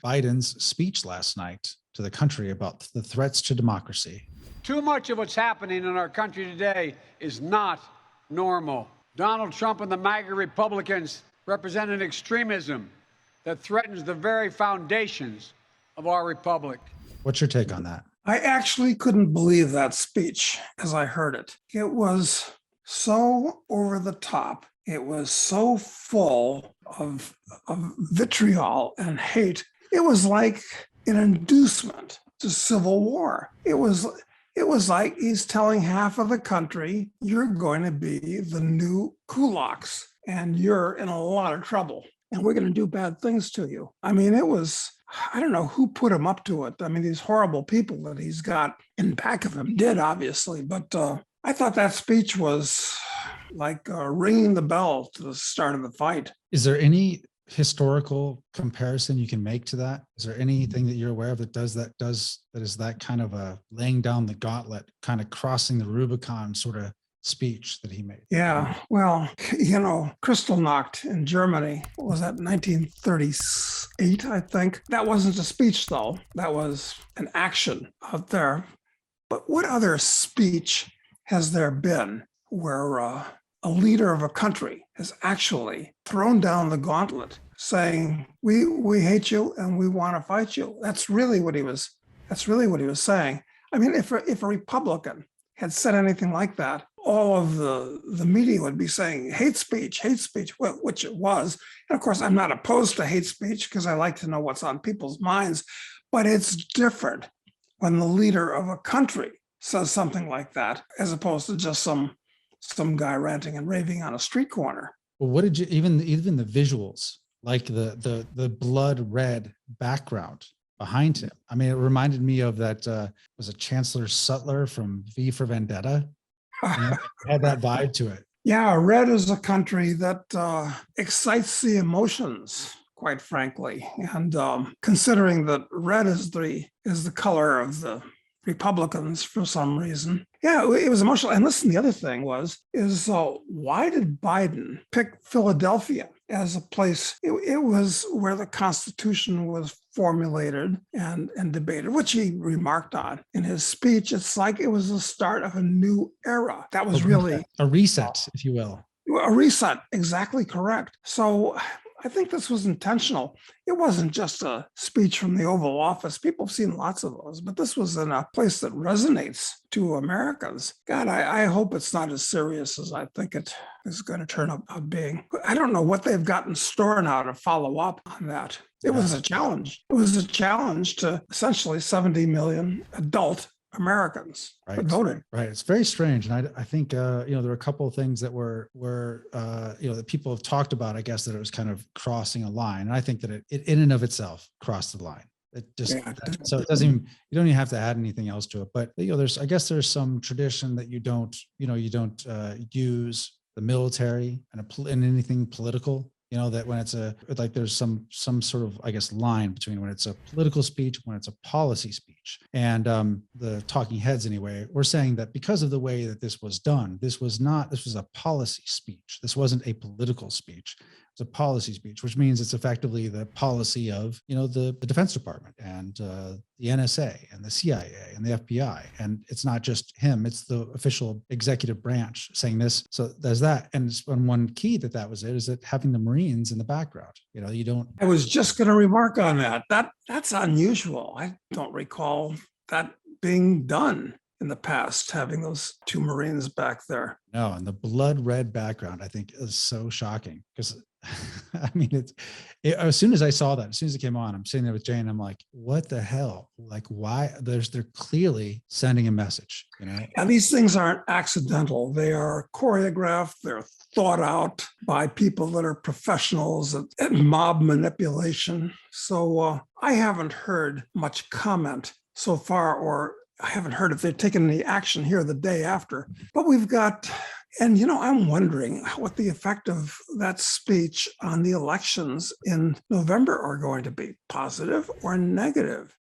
Biden's speech last night to the country about the threats to democracy. Too much of what's happening in our country today is not normal. Donald Trump and the MAGA Republicans represent an extremism that threatens the very foundations of our republic. What's your take on that? I actually couldn't believe that speech as I heard it. It was so over the top. It was so full of vitriol and hate. It was like an inducement to civil war. It was like he's telling half of the country, you're going to be the new kulaks and you're in a lot of trouble and we're going to do bad things to you. I mean, it was, I don't know who put him up to it. I mean, these horrible people that he's got in back of him did, obviously. But I thought that speech was like ringing the bell to the start of the fight. Is there any historical comparison you can make to that? Is there anything that you're aware of that is that kind of a laying down the gauntlet, kind of crossing the Rubicon sort of speech that he made? Yeah, well, Kristallnacht in Germany, what was that, 1938, I think? That wasn't a speech, though. That was an action out there. But what other speech has there been where a leader of a country has actually thrown down the gauntlet saying, we hate you and we want to fight you? That's really what he was saying. I mean, if a Republican had said anything like that, all of the media would be saying hate speech, well, which it was. And of course, I'm not opposed to hate speech because I like to know what's on people's minds, but it's different when the leader of a country says something like that, as opposed to just some guy ranting and raving on a street corner. Well, what did you, even the visuals, like the blood red background behind him? I mean, it reminded me of that, was it Chancellor Sutler from V for Vendetta? It had that vibe to it. Yeah, red is a country that excites the emotions, quite frankly. And considering that red is the color of the Republicans for some reason. Yeah, it was emotional. And listen, the other thing is why did Biden pick Philadelphia as a place? It was where the Constitution was formulated and debated, which he remarked on in his speech. It's like it was the start of a new era. That was really a reset, if you will. A reset, exactly correct. So I think this was intentional. It wasn't just a speech from the Oval Office. People have seen lots of those, but this was in a place that resonates to Americans. God, I hope it's not as serious as I think it is going to turn out being. I don't know what they've got in store now to follow up on that. It was a challenge. It was a challenge to essentially 70 million adult Americans that voted. Right. It's very strange. And I think, there were a couple of things that were that people have talked about, I guess, that it was kind of crossing a line. And I think that it in and of itself crossed the line. It just, so it doesn't even, you don't even have to add anything else to it. But, there's some tradition that you don't use the military and anything political. That when it's there's some sort of, I guess, line between when it's a political speech, when it's a policy speech. And the talking heads, anyway, we're saying that because of the way that this was done, this was a policy speech. This wasn't a political speech. It's a policy speech, which means it's effectively the policy of, the Defense Department and the NSA and the CIA and the FBI. And it's not just him, it's the official executive branch saying this. So there's that. And one key that was it is that having the Marines in the background, you don't. I was just going to remark on that. That's unusual. I don't recall that being done in the past, having those two Marines back there. No, and the blood red background, I think, is so shocking because I mean, as soon as I saw that, as soon as it came on, I'm sitting there with Jane. I'm like, what the hell? Like, why? They're clearly sending a message, And these things aren't accidental. They are choreographed. They're thought out by people that are professionals at mob manipulation. So I haven't heard much comment so far, or I haven't heard if they've taken any action here the day after. But we've got, and I'm wondering what the effect of that speech on the elections in November are going to be, positive or negative.